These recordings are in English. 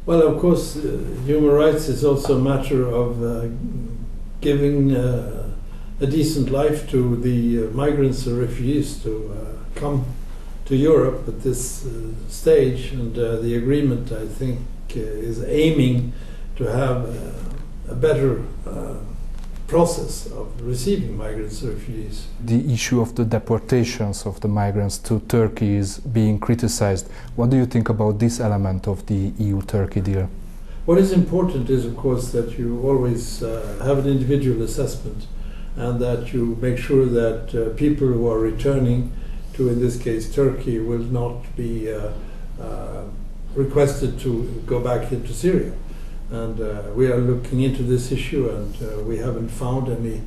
Well, of course, human rights is also a matter of giving a decent life to the migrants or refugees to come to Europe at this stage, and the agreement, I think, is aiming to have a better process of receiving migrants and refugees. The issue of the deportations of the migrants to Turkey is being criticized. What do you think about this element of the EU-Turkey deal? What is important is, of course, that you always have an individual assessment, and that you make sure that people who are returning to, in this case, Turkey, will not be requested to go back into Syria. And we are looking into this issue, and we haven't found any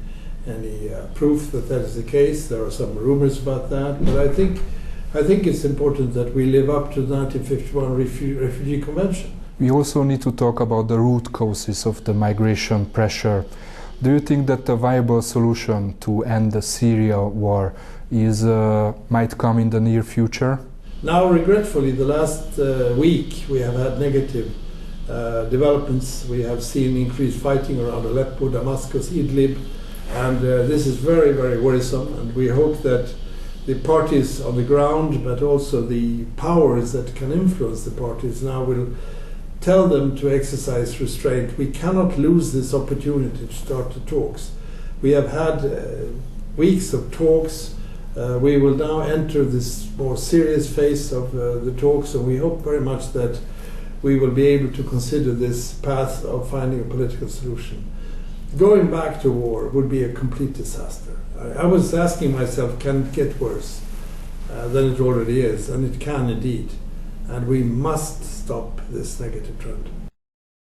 proof that that is the case. There are some rumors about that, but I think it's important that we live up to the 1951 Refugee Convention. We also need to talk about the root causes of the migration pressure. Do you think that a viable solution to end the Syria war might come in the near future? Now, regretfully, the last week we have had negative developments. We have seen increased fighting around Aleppo, Damascus, Idlib, and this is very, very worrisome, and we hope that the parties on the ground, but also the powers that can influence the parties now, will tell them to exercise restraint. We cannot lose this opportunity to start the talks. We have had weeks of talks. We will now enter this more serious phase of the talks, and we hope very much that we will be able to consider this path of finding a political solution. Going back to war would be a complete disaster. I was asking myself, can it get worse than it already is? And it can indeed. And we must stop this negative trend.